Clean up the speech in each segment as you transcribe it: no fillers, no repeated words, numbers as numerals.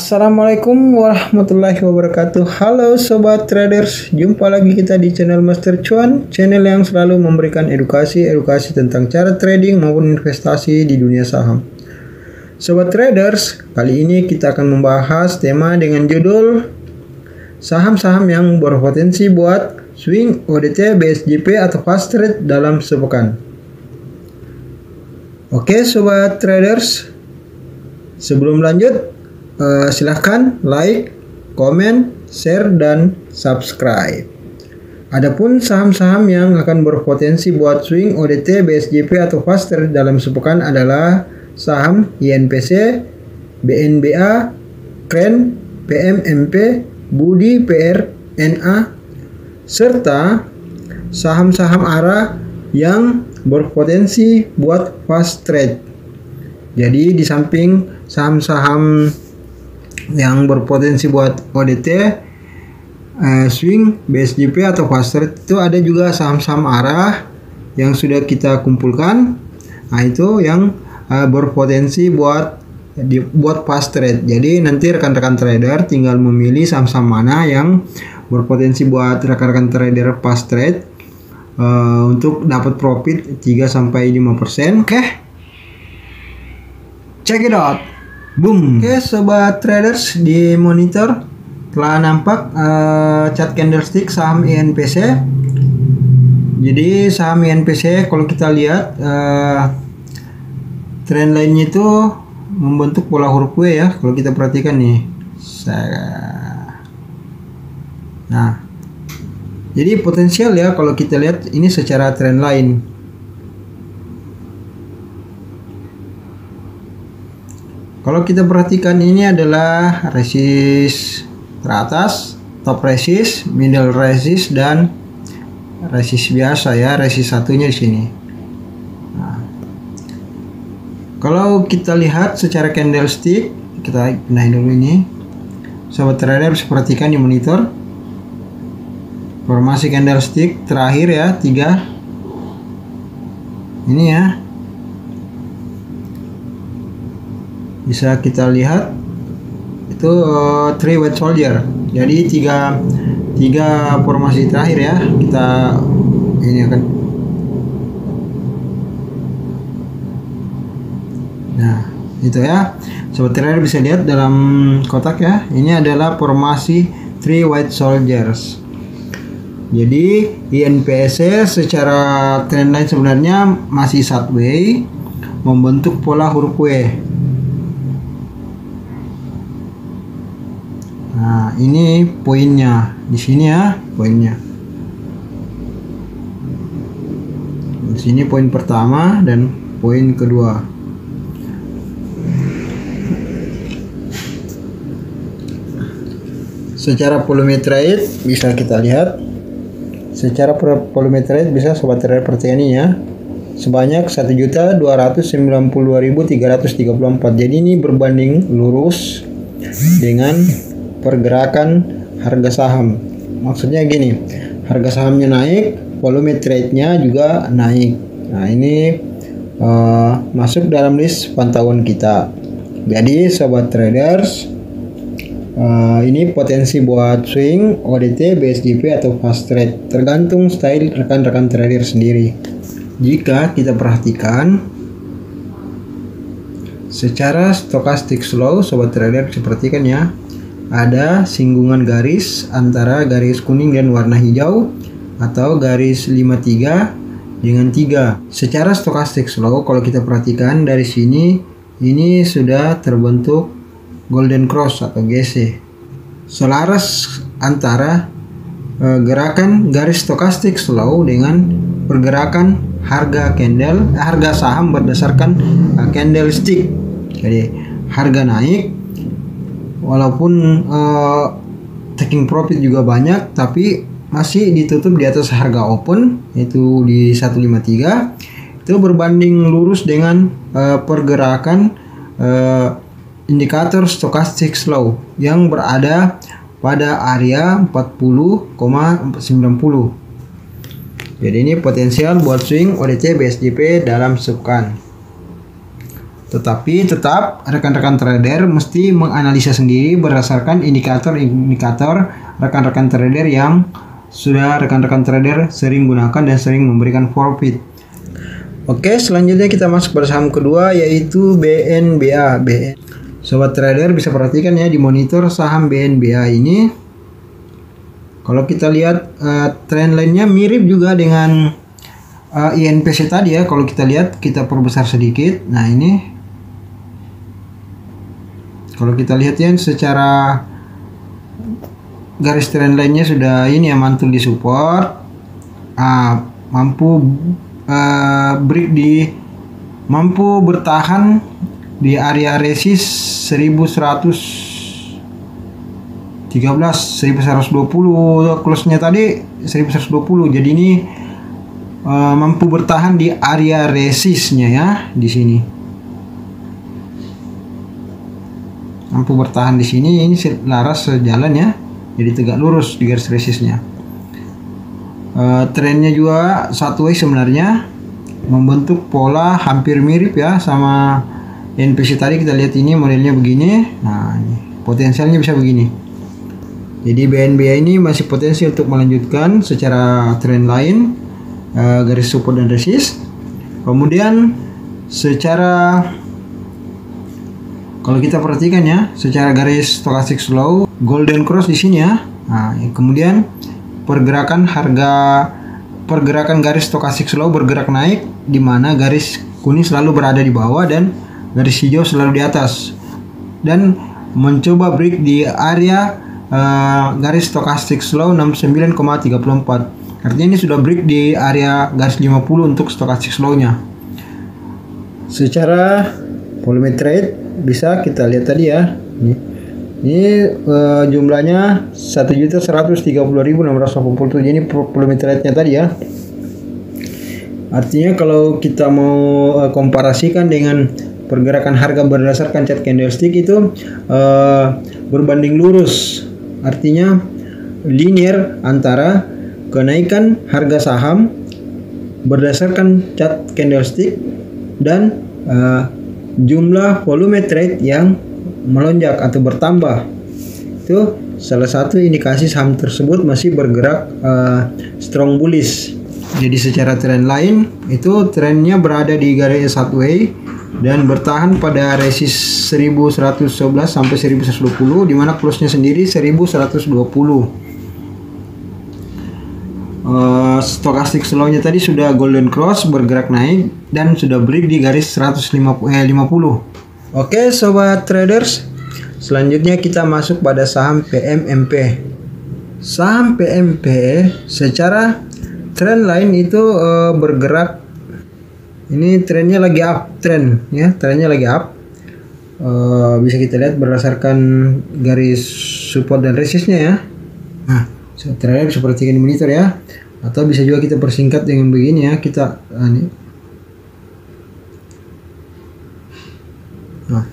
Assalamualaikum warahmatullahi wabarakatuh. Halo sobat traders, jumpa lagi kita di channel Master Cuan, channel yang selalu memberikan edukasi tentang cara trading maupun investasi di dunia saham. Sobat traders, kali ini kita akan membahas tema dengan judul saham-saham yang berpotensi buat swing ODT, BSJP atau fast trade dalam sepekan. Oke sobat traders, sebelum lanjut, silahkan like, komen, share, dan subscribe. Adapun saham-saham yang akan berpotensi buat swing ODT, BSJP atau fast trade dalam sepekan adalah saham INPC, BNBA, KREN, PMMP, Budi PR, NA, serta saham-saham ARA yang berpotensi buat fast trade. Jadi di samping saham-saham yang berpotensi buat ODT, swing, BSJP atau fast trade, itu ada juga saham-saham ARA yang sudah kita kumpulkan. Nah, itu yang berpotensi buat fast trade. Jadi nanti rekan-rekan trader tinggal memilih saham-saham mana yang berpotensi buat rekan-rekan trader fast trade untuk dapat profit 3-5%. Oke. Check it out. Boom. Oke sobat traders, di monitor telah nampak chart candlestick saham INPC. Jadi saham INPC kalau kita lihat trend line-nya itu membentuk pola huruf W ya, kalau kita perhatikan nih. Nah, jadi potensial ya kalau kita lihat ini secara trend line. Kalau kita perhatikan, ini adalah resist teratas, top resist, middle resist, dan resist biasa ya, resist satunya di sini. Nah, kalau kita lihat secara candlestick, kita pindahin dulu ini. Sobat trader bisa perhatikan di monitor. Formasi candlestick terakhir ya, 3. Ini ya. Bisa kita lihat itu 3 white soldier. Jadi tiga formasi terakhir ya, kita ini akan. Nah itu ya, sobat trader bisa lihat dalam kotak ya, ini adalah formasi 3 white soldiers. Jadi INPC secara trendline sebenarnya masih sideways, membentuk pola huruf W. Nah, ini poinnya di sini ya, poinnya. Di sini poin pertama dan poin kedua. Secara volume trade bisa kita lihat. Secara volume trade bisa sobat trader perhatikan ini ya. Sebanyak 1.292.334. Jadi ini berbanding lurus dengan pergerakan harga saham. Maksudnya gini, harga sahamnya naik, volume trade-nya juga naik. Nah ini masuk dalam list pantauan kita. Jadi sobat traders, ini potensi buat swing, ODT, BSJP atau fast trade, tergantung style rekan-rekan trader sendiri. Jika kita perhatikan secara stochastic slow, sobat trader bisa perhatikan ya, ada singgungan garis antara garis kuning dan warna hijau atau garis 53 dengan 3. Secara stochastic slow kalau kita perhatikan dari sini, ini sudah terbentuk golden cross atau GC. Selaras antara gerakan garis stochastic slow dengan pergerakan harga saham berdasarkan candlestick. Jadi harga naik, walaupun taking profit juga banyak, tapi masih ditutup di atas harga open, yaitu di 153. Itu berbanding lurus dengan pergerakan indikator stochastic slow yang berada pada area 40,90. Jadi ini potensial buat swing ODT, BSJP dalam sepekan. Tetapi tetap rekan-rekan trader mesti menganalisa sendiri berdasarkan indikator-indikator rekan-rekan trader yang sudah rekan-rekan trader sering gunakan dan sering memberikan profit. Oke, selanjutnya kita masuk pada saham kedua, yaitu BNBA. Sobat trader bisa perhatikan ya di monitor saham BNBA ini. Kalau kita lihat trend line-nya mirip juga dengan INPC tadi ya. Kalau kita lihat, kita perbesar sedikit. Nah ini kalau kita lihat ya secara garis trend line-nya sudah ini ya, mantul di support, mampu mampu bertahan di area resist 1113, 1120, close-nya tadi 1120. Jadi ini mampu bertahan di area resist-nya ya di sini. Mampu bertahan di sini, ini laras sejalan ya. Jadi tegak lurus di garis resistnya. Trennya juga sideways sebenarnya, membentuk pola hampir mirip ya sama NPC tadi. Kita lihat ini modelnya begini. Nah, ini potensialnya bisa begini. Jadi BNBA ini masih potensi untuk melanjutkan secara trend line, garis support dan resist. Kemudian secara kalau kita perhatikan ya, secara garis stochastic slow, golden cross di sini ya. Nah, kemudian pergerakan garis stochastic slow bergerak naik, di mana garis kuning selalu berada di bawah dan garis hijau selalu di atas. Dan mencoba break di area garis stochastic slow 69,34. Artinya ini sudah break di area garis 50 untuk stochastic slow-nya. Secara volume trade bisa kita lihat tadi ya. Ini jumlahnya 1.130.687. Ini volume trade-nya tadi ya. Artinya kalau kita mau komparasikan dengan pergerakan harga berdasarkan chart candlestick itu berbanding lurus. Artinya linear antara kenaikan harga saham berdasarkan chart candlestick dan jumlah volume trade yang melonjak atau bertambah. Itu salah satu indikasi saham tersebut masih bergerak strong bullish. Jadi secara trend line itu trennya berada di garis sideways dan bertahan pada resist 1111 sampai 1120, di mana close-nya sendiri 1120. Stochastic slow-nya tadi sudah golden cross bergerak naik dan sudah break di garis 150. Oke sobat traders, selanjutnya kita masuk pada saham PMMP. Saham PMP secara trend line itu bergerak, ini trennya lagi up trend ya, trennya lagi up. Bisa kita lihat berdasarkan garis support dan resistnya ya. Nah, trader bisa perhatikan di monitor ya, atau bisa juga kita persingkat dengan begini ya, kita ini. Nah,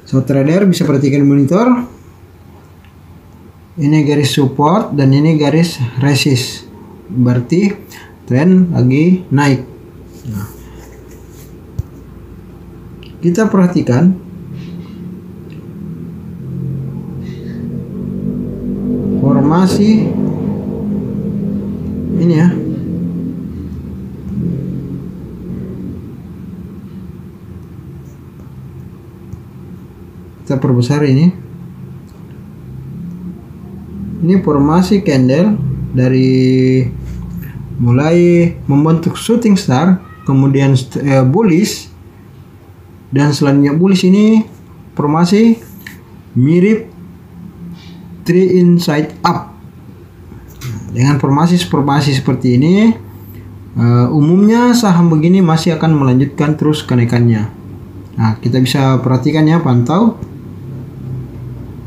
so trader bisa perhatikan di monitor, ini garis support dan ini garis resist, berarti tren lagi naik. Nah, kita perhatikan formasi ini ya. Kita perbesar ini. Ini formasi candle dari mulai membentuk shooting star, kemudian bullish, dan selanjutnya bullish. Ini formasi mirip three inside up. Dengan formasi seperti ini, umumnya saham begini masih akan melanjutkan terus kenaikannya. Nah, kita bisa perhatikan ya, pantau.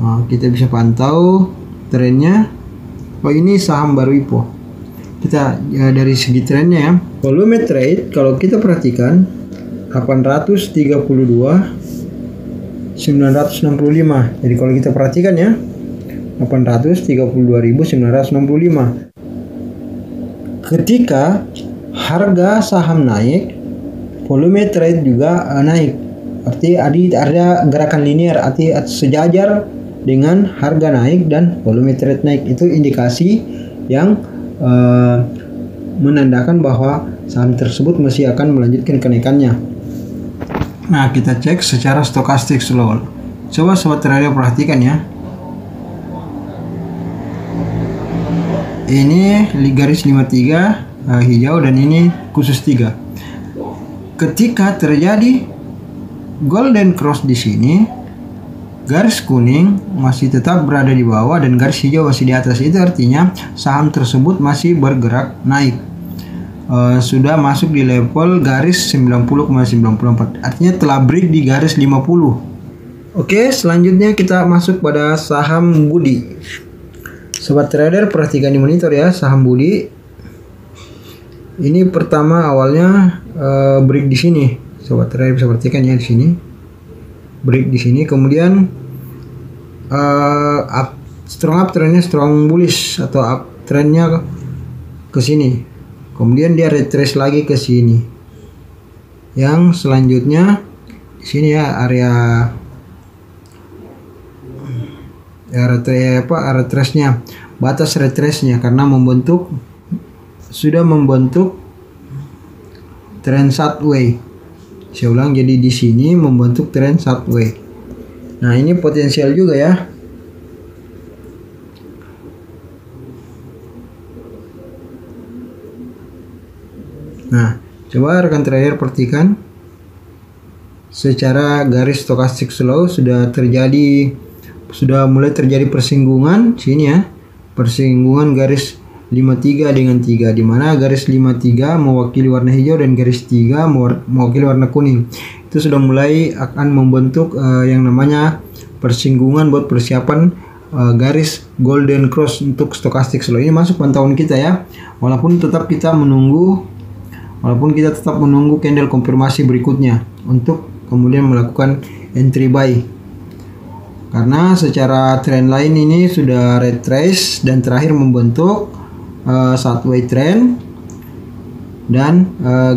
Kita bisa pantau trennya. Oh, ini saham baru IPO. Kita dari segi trennya ya, volume trade kalau kita perhatikan 832.965. Jadi kalau kita perhatikan ya, 832.965. Ketika harga saham naik, volume trade juga naik. arti ada gerakan linear, arti sejajar dengan harga naik dan volume trade naik. Itu indikasi yang menandakan bahwa saham tersebut masih akan melanjutkan kenaikannya. Nah, kita cek secara stokastik slow. Coba sobat trader perhatikan ya. Ini garis 53 hijau dan ini khusus 3. Ketika terjadi golden cross di sini, garis kuning masih tetap berada di bawah dan garis hijau masih di atas. Itu artinya saham tersebut masih bergerak naik. Sudah masuk di level garis 90,94. Artinya telah break di garis 50. Oke, selanjutnya kita masuk pada saham Budi. Sobat trader perhatikan di monitor ya, saham Budi. Ini pertama awalnya break di sini. Sobat trader bisa perhatikan ya di sini. Break di sini, kemudian strong uptrendnya strong bullish atau uptrendnya ke sini. Kemudian dia retrace lagi ke sini. Yang selanjutnya di sini ya area retrace-nya, batas retrace-nya karena sudah membentuk trend sideways. Saya ulang, jadi di sini membentuk trend sideways. Nah, ini potensial juga ya. Nah, coba rekan trader perhatikan secara garis stokastik slow sudah mulai terjadi persinggungan sini ya. Persinggungan garis 53 dengan 3, di mana garis 53 mewakili warna hijau dan garis 3 mewakili warna kuning. Itu sudah mulai akan membentuk yang namanya persinggungan buat persiapan garis golden cross untuk stokastik slow. Ini masuk pantauan kita ya. Walaupun kita tetap menunggu candle konfirmasi berikutnya untuk kemudian melakukan entry buy. Karena secara trend line ini sudah retrace dan terakhir membentuk sideways trend, dan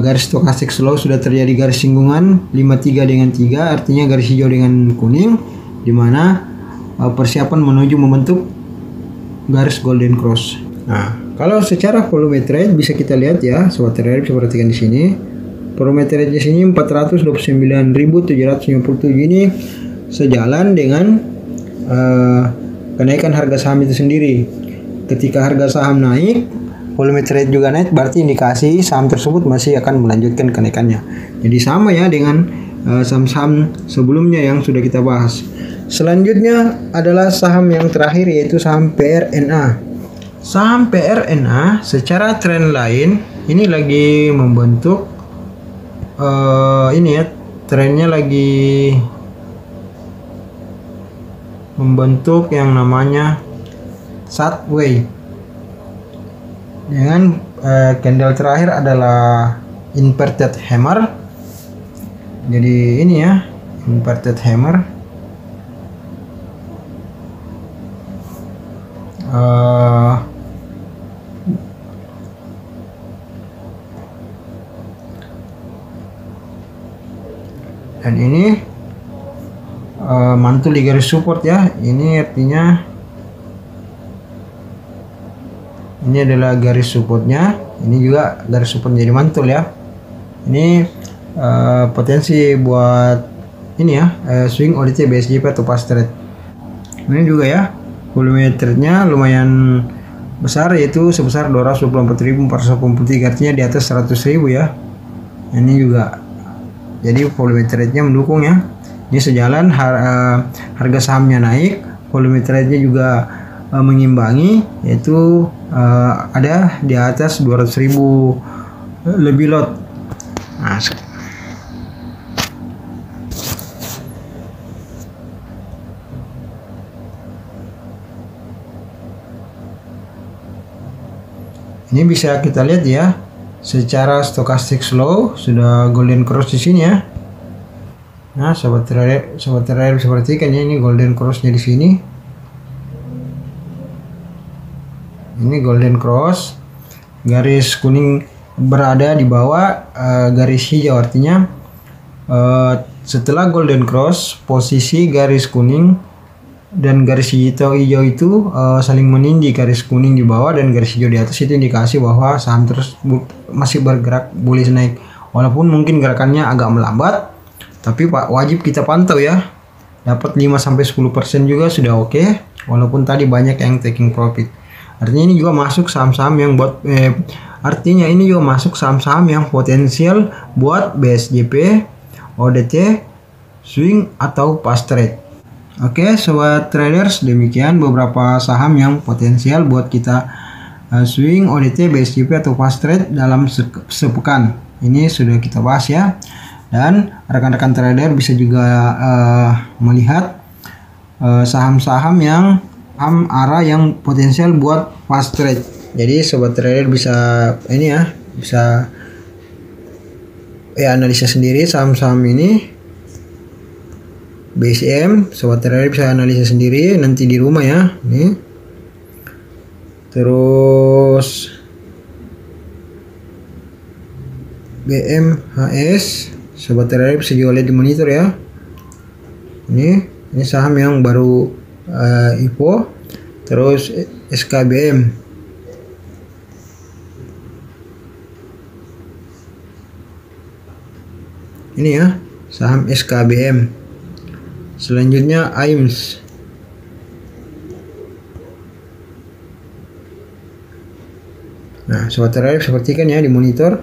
garis stokastik slow sudah terjadi garis singgungan 53 dengan 3, artinya garis hijau dengan kuning, di mana persiapan menuju membentuk garis golden cross. Nah, kalau secara volume trade bisa kita lihat ya, sobat trader bisa perhatikan di sini. Volume trade di sini 429.757 ini sejalan dengan kenaikan harga saham itu sendiri. Ketika harga saham naik, volume trade juga naik, berarti indikasi saham tersebut masih akan melanjutkan kenaikannya. Jadi sama ya dengan saham-saham sebelumnya yang sudah kita bahas. Selanjutnya adalah saham yang terakhir, yaitu saham PRNA. Saham PRNA secara trend line ini lagi membentuk ini ya, trennya lagi membentuk yang namanya sideways dengan candle terakhir adalah inverted hammer. Jadi ini ya, inverted hammer. Dan ini mantul di garis support ya. Ini artinya ini adalah garis supportnya, ini juga garis support jadi mantul ya. Ini potensi buat ini ya, swing ODT BSJP atau fast trade. Ini juga ya, volume trade-nya lumayan besar, yaitu sebesar 224.483, artinya di atas 100.000 ya. Ini juga jadi volume trade-nya mendukung ya. Ini sejalan, harga sahamnya naik, volume trade-nya juga mengimbangi, yaitu ada di atas 200.000 lebih lot. Nah, ini bisa kita lihat ya, secara stokastik slow sudah golden cross di sini ya. Nah, sobat trader bisa perhatikan ya, ini golden crossnya di sini. Ini golden cross, garis kuning berada di bawah garis hijau, artinya setelah golden cross, posisi garis kuning dan garis hijau itu saling menindih. Garis kuning di bawah dan garis hijau di atas itu indikasi bahwa saham terus masih bergerak bullish naik. Walaupun mungkin gerakannya agak melambat, tapi wajib kita pantau ya. Dapat 5-10% juga sudah oke. Walaupun tadi banyak yang taking profit. Artinya ini juga masuk saham-saham yang yang potensial buat BSJP, ODT, swing atau fast trade. Oke, sobat traders, demikian beberapa saham yang potensial buat kita swing, ODT, BSJP atau fast trade dalam sepekan. Ini sudah kita bahas ya. Dan rekan-rekan trader bisa juga melihat saham-saham yang arah yang potensial buat fast trade. Jadi sobat trader bisa bisa analisa sendiri saham-saham ini. BCM, sobat trader bisa analisa sendiri nanti di rumah ya. Nih. Terus BMHS, sobat trader bisa juga lihat di monitor ya. Ini saham yang baru IPO. Terus SKBM, ini ya saham SKBM. Selanjutnya AIMS. Nah, sobat trader sepertikan ya di monitor,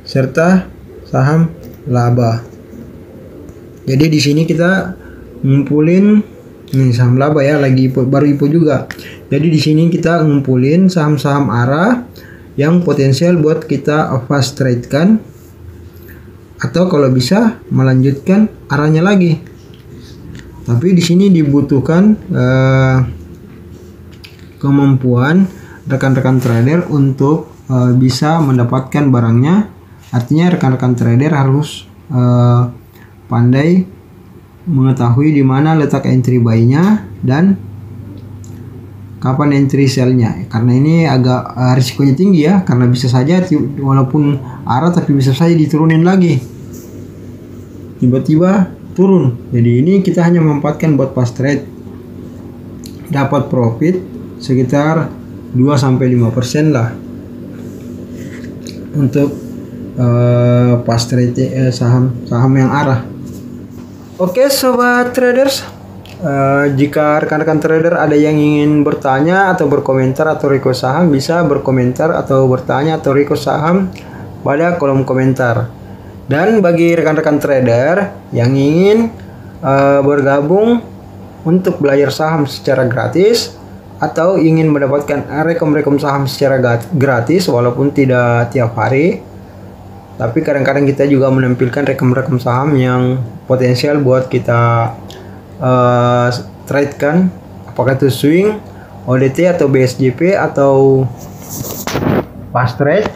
serta saham laba. Jadi di sini kita ngumpulin ini saham laba ya, lagi baru IPO juga. Jadi di sini kita ngumpulin saham-saham arah yang potensial buat kita fast trade kan, atau kalau bisa melanjutkan arahnya lagi. Tapi di sini dibutuhkan kemampuan rekan-rekan trader untuk bisa mendapatkan barangnya. Artinya rekan-rekan trader harus pandai mengetahui di mana letak entry buy-nya dan kapan entry sell-nya. Karena ini agak risikonya tinggi ya, karena bisa saja walaupun arah tapi bisa saja diturunin lagi. Tiba-tiba turun. Jadi ini kita hanya memanfaatkan buat fast trade. Dapat profit sekitar 2-5% lah untuk fast trade saham yang arah. Oke sobat traders, jika rekan-rekan trader ada yang ingin bertanya atau berkomentar atau request saham, bisa berkomentar atau bertanya atau request saham pada kolom komentar. Dan bagi rekan-rekan trader yang ingin bergabung untuk belajar saham secara gratis atau ingin mendapatkan rekom-rekom saham secara gratis walaupun tidak tiap hari, tapi kadang-kadang kita juga menampilkan rekom-rekom saham yang potensial buat kita trade kan, apakah itu swing, ODT atau BSJP atau fast trade.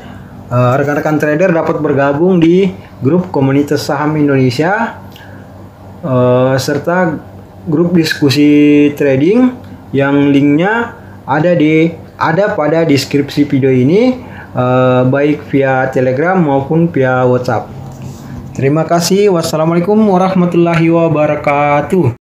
Rekan-rekan trader dapat bergabung di grup komunitas saham Indonesia serta grup diskusi trading yang linknya ada pada deskripsi video ini, baik via Telegram maupun via WhatsApp. Terima kasih. Wassalamualaikum warahmatullahi wabarakatuh.